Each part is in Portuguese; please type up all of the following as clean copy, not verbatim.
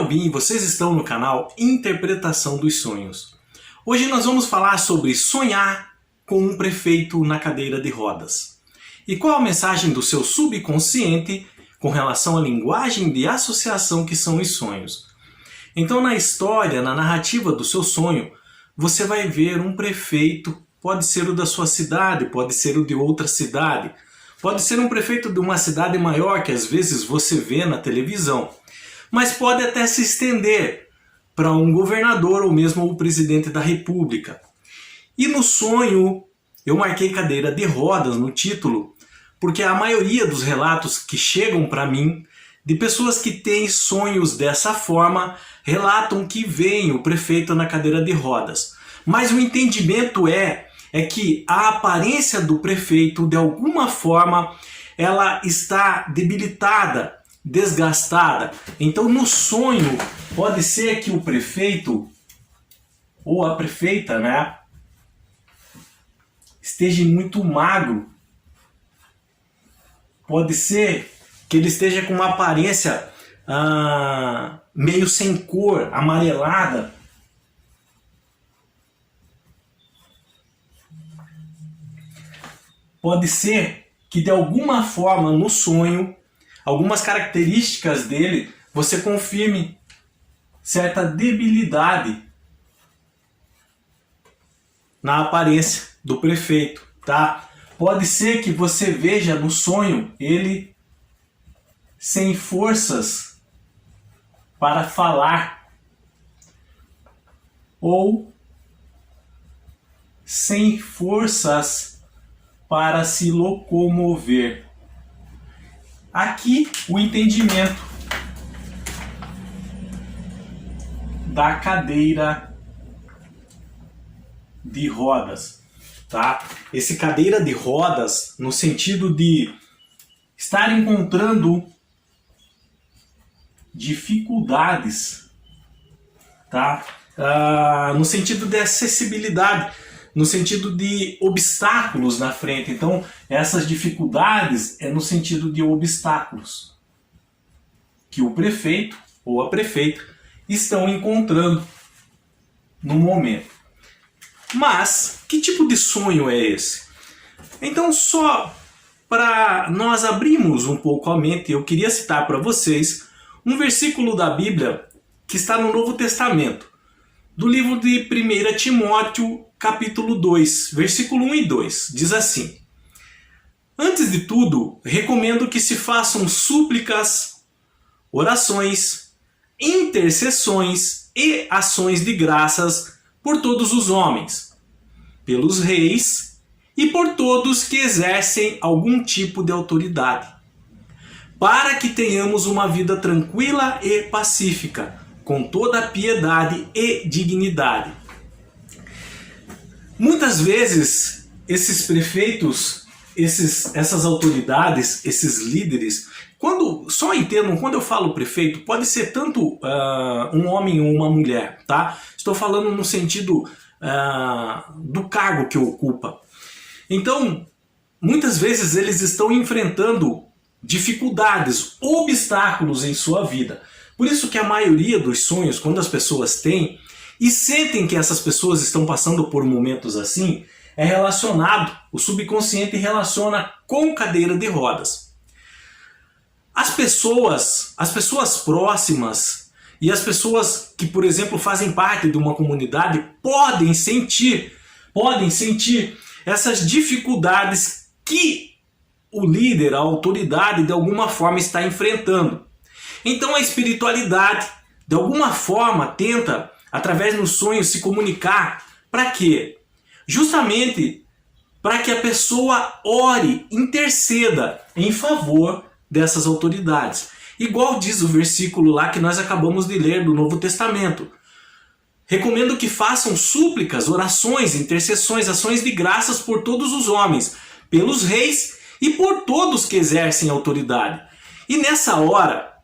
Alvim e vocês estão no canal Interpretação dos Sonhos. Hoje nós vamos falar sobre sonhar com um prefeito na cadeira de rodas. E qual a mensagem do seu subconsciente com relação à linguagem de associação que são os sonhos. Então na história, na narrativa do seu sonho, você vai ver um prefeito, pode ser o da sua cidade, pode ser o de outra cidade, pode ser um prefeito de uma cidade maior que às vezes você vê na televisão. Mas pode até se estender para um governador ou mesmo o presidente da república. E no sonho, eu marquei cadeira de rodas no título, porque a maioria dos relatos que chegam para mim, de pessoas que têm sonhos dessa forma, relatam que vem o prefeito na cadeira de rodas. Mas o entendimento é que a aparência do prefeito, de alguma forma, ela está debilitada, desgastada. Então no sonho pode ser que o prefeito ou a prefeita, esteja muito magro. Pode ser que ele esteja com uma aparência meio sem cor, amarelada. Pode ser que de alguma forma no sonho, algumas características dele, você confirme certa debilidade na aparência do prefeito, tá? Pode ser que você veja no sonho ele sem forças para falar ou sem forças para se locomover. Aqui o entendimento da cadeira de rodas, tá? Esse cadeira de rodas no sentido de estar encontrando dificuldades, tá? No sentido de acessibilidade, no sentido de obstáculos na frente. Então, essas dificuldades é no sentido de obstáculos que o prefeito ou a prefeita estão encontrando no momento. Mas, que tipo de sonho é esse? Então, só para nós abrirmos um pouco a mente, eu queria citar para vocês um versículo da Bíblia que está no Novo Testamento, do livro de 1 Timóteo, capítulo 2, versículo 1 e 2. Diz assim: antes de tudo, recomendo que se façam súplicas, orações, intercessões e ações de graças por todos os homens, pelos reis e por todos que exercem algum tipo de autoridade, para que tenhamos uma vida tranquila e pacífica, com toda a piedade e dignidade. Muitas vezes esses prefeitos, essas autoridades, esses líderes, só entendam, quando eu falo prefeito, pode ser tanto um homem ou uma mulher, tá? Estou falando no sentido do cargo que ocupa. Então, muitas vezes eles estão enfrentando dificuldades, obstáculos em sua vida. Por isso que a maioria dos sonhos, quando as pessoas têm e sentem que essas pessoas estão passando por momentos assim, é relacionado, o subconsciente relaciona com cadeira de rodas. As pessoas próximas e as pessoas que, por exemplo, fazem parte de uma comunidade podem sentir essas dificuldades que o líder, a autoridade, de alguma forma está enfrentando. Então a espiritualidade, de alguma forma, tenta, através dos sonhos, se comunicar. Para quê? Justamente para que a pessoa ore, interceda em favor dessas autoridades. Igual diz o versículo lá que nós acabamos de ler do Novo Testamento. Recomendo que façam súplicas, orações, intercessões, ações de graças por todos os homens, pelos reis e por todos que exercem autoridade. E nessa hora,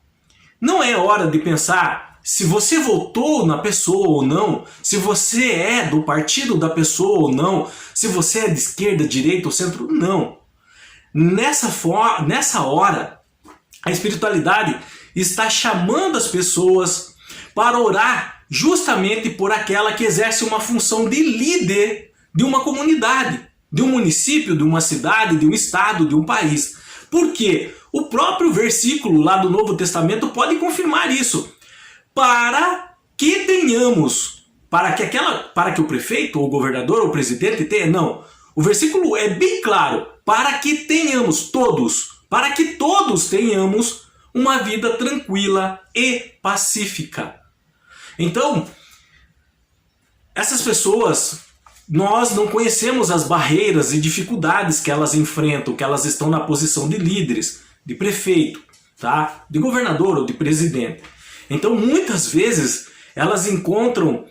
não é hora de pensar se você votou na pessoa ou não, se você é do partido da pessoa ou não, se você é de esquerda, direita ou centro, não. Nessa hora, a espiritualidade está chamando as pessoas para orar justamente por aquela que exerce uma função de líder de uma comunidade, de um município, de uma cidade, de um estado, de um país. Por quê? O próprio versículo lá do Novo Testamento pode confirmar isso. Para que tenhamos, para que o prefeito, ou o governador, ou o presidente tenha, não. O versículo é bem claro, para que tenhamos todos, para que todos tenhamos uma vida tranquila e pacífica. Então, essas pessoas, nós não conhecemos as barreiras e dificuldades que elas enfrentam, que elas estão na posição de líderes, de prefeito, tá? De governador ou de presidente. Então, muitas vezes, elas encontram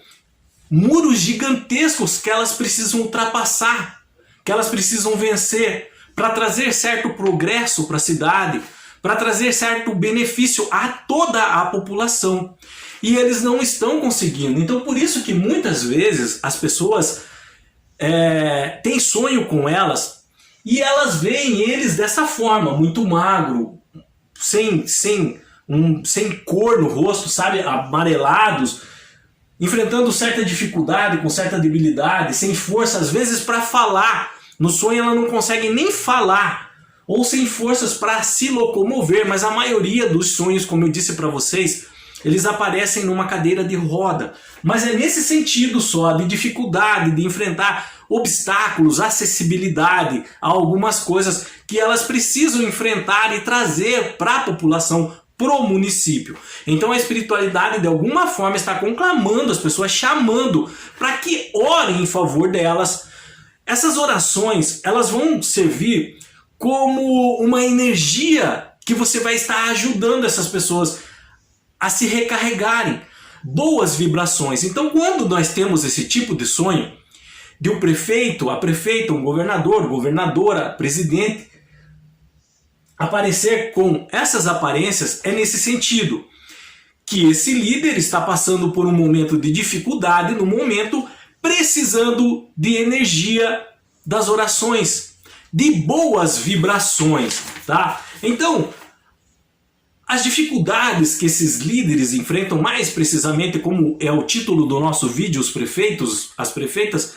muros gigantescos que elas precisam ultrapassar, que elas precisam vencer para trazer certo progresso para a cidade, para trazer certo benefício a toda a população. E eles não estão conseguindo. Então, por isso que muitas vezes as pessoas têm sonho com elas e elas veem eles dessa forma, muito magro, sem cor no rosto, sabe, amarelados, enfrentando certa dificuldade, com certa debilidade, sem força, às vezes para falar. No sonho ela não consegue nem falar, ou sem forças para se locomover, mas a maioria dos sonhos, como eu disse para vocês, eles aparecem numa cadeira de roda. Mas é nesse sentido só, de dificuldade, de enfrentar obstáculos, acessibilidade a algumas coisas que elas precisam enfrentar e trazer para a população, pro município. Então a espiritualidade de alguma forma está conclamando as pessoas, chamando para que orem em favor delas. Essas orações, elas vão servir como uma energia que você vai estar ajudando essas pessoas a se recarregarem, boas vibrações. Então, quando nós temos esse tipo de sonho, de um prefeito, a prefeita, um governador, governadora, presidente, aparecer com essas aparências, é nesse sentido, que esse líder está passando por um momento de dificuldade, no momento precisando de energia das orações, de boas vibrações, tá? Então, as dificuldades que esses líderes enfrentam, mais precisamente como é o título do nosso vídeo, os prefeitos, as prefeitas,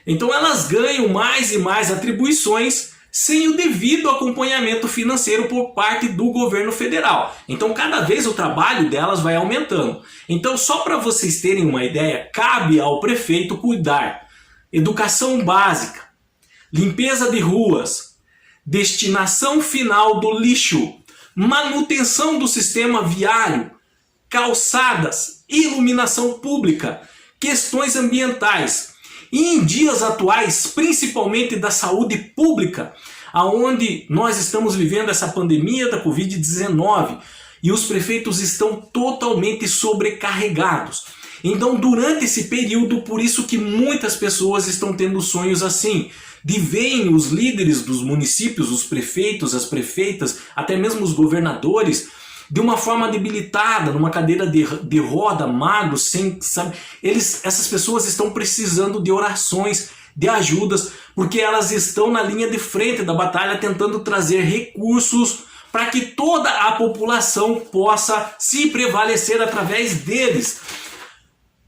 então elas ganham mais e mais atribuições sem o devido acompanhamento financeiro por parte do governo federal. Então cada vez o trabalho delas vai aumentando. Então só para vocês terem uma ideia, cabe ao prefeito cuidar educação básica, limpeza de ruas, destinação final do lixo, manutenção do sistema viário, calçadas, iluminação pública, questões ambientais. E em dias atuais, principalmente da saúde pública, aonde nós estamos vivendo essa pandemia da Covid-19 e os prefeitos estão totalmente sobrecarregados. Então, durante esse período, por isso que muitas pessoas estão tendo sonhos assim, de verem os líderes dos municípios, os prefeitos, as prefeitas, até mesmo os governadores, de uma forma debilitada, numa cadeira de roda, magros, sem, sabe? Essas pessoas estão precisando de orações, de ajudas, porque elas estão na linha de frente da batalha tentando trazer recursos para que toda a população possa se prevalecer através deles.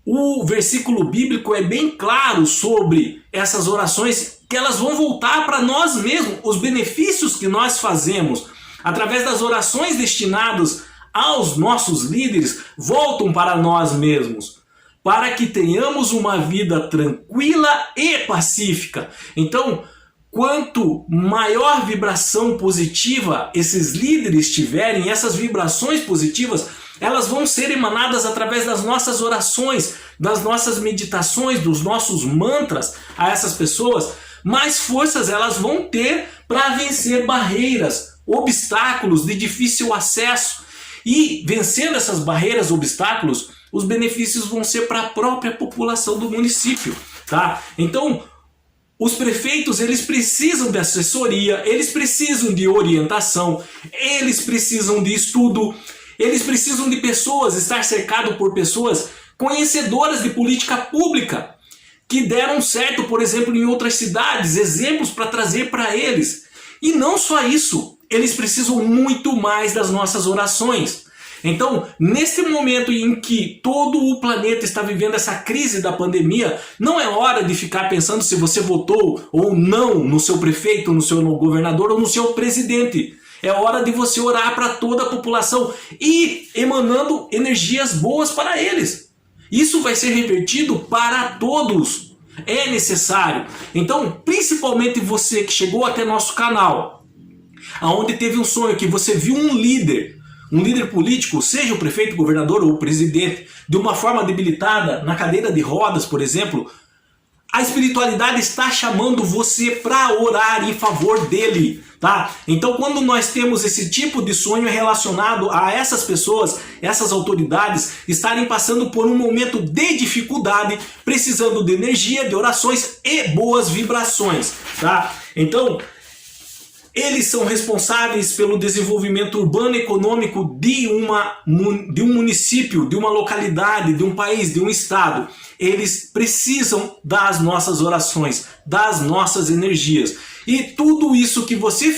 O versículo bíblico é bem claro sobre essas orações, que elas vão voltar para nós mesmos, os benefícios que nós fazemos através das orações destinadas aos nossos líderes, voltam para nós mesmos, para que tenhamos uma vida tranquila e pacífica. Então, quanto maior vibração positiva esses líderes tiverem, essas vibrações positivas, elas vão ser emanadas através das nossas orações, das nossas meditações, dos nossos mantras a essas pessoas, mais forças elas vão ter para vencer barreiras, obstáculos de difícil acesso. E vencendo essas barreiras, obstáculos, os benefícios vão ser para a própria população do município, tá? Então, os prefeitos, eles precisam de assessoria, eles precisam de orientação, eles precisam de estudo, eles precisam de pessoas, estar cercado por pessoas conhecedoras de política pública, que deram certo, por exemplo, em outras cidades, exemplos para trazer para eles. E não só isso, eles precisam muito mais das nossas orações. Então, nesse momento em que todo o planeta está vivendo essa crise da pandemia, não é hora de ficar pensando se você votou ou não no seu prefeito, no seu governador ou no seu presidente. É hora de você orar para toda a população e emanando energias boas para eles. Isso vai ser revertido para todos. É necessário. Então, principalmente você que chegou até nosso canal, aonde teve um sonho que você viu um líder político, seja o prefeito, governador ou o presidente, de uma forma debilitada, na cadeira de rodas, por exemplo, a espiritualidade está chamando você para orar em favor dele, tá? Então, quando nós temos esse tipo de sonho relacionado a essas pessoas, essas autoridades estarem passando por um momento de dificuldade, precisando de energia, de orações e boas vibrações, tá? Então, eles são responsáveis pelo desenvolvimento urbano e econômico de um município, de uma localidade, de um país, de um estado. Eles precisam das nossas orações, das nossas energias. E tudo isso que você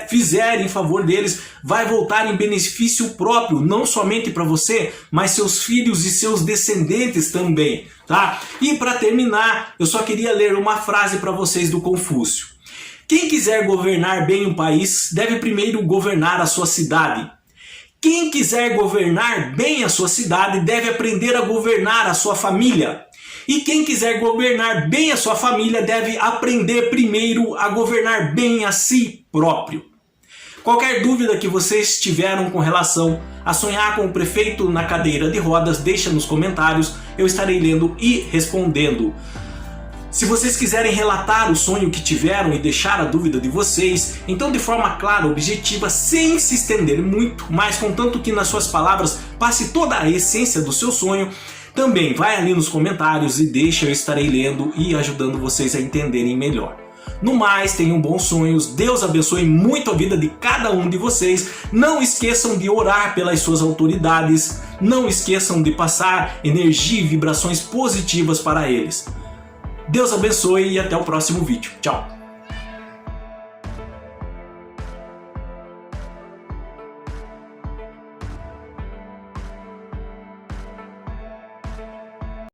fizer em favor deles vai voltar em benefício próprio, não somente para você, mas seus filhos e seus descendentes também, tá? E para terminar, eu só queria ler uma frase para vocês do Confúcio. Quem quiser governar bem um país, deve primeiro governar a sua cidade. Quem quiser governar bem a sua cidade, deve aprender a governar a sua família. E quem quiser governar bem a sua família, deve aprender primeiro a governar bem a si próprio. Qualquer dúvida que vocês tiveram com relação a sonhar com o prefeito na cadeira de rodas, deixa nos comentários, eu estarei lendo e respondendo. Se vocês quiserem relatar o sonho que tiveram e deixar a dúvida de vocês, então de forma clara, objetiva, sem se estender muito, mas contanto que nas suas palavras passe toda a essência do seu sonho, também vai ali nos comentários e deixa, eu estarei lendo e ajudando vocês a entenderem melhor. No mais, tenham bons sonhos, Deus abençoe muito a vida de cada um de vocês, não esqueçam de orar pelas suas autoridades, não esqueçam de passar energia e vibrações positivas para eles. Deus abençoe e até o próximo vídeo. Tchau!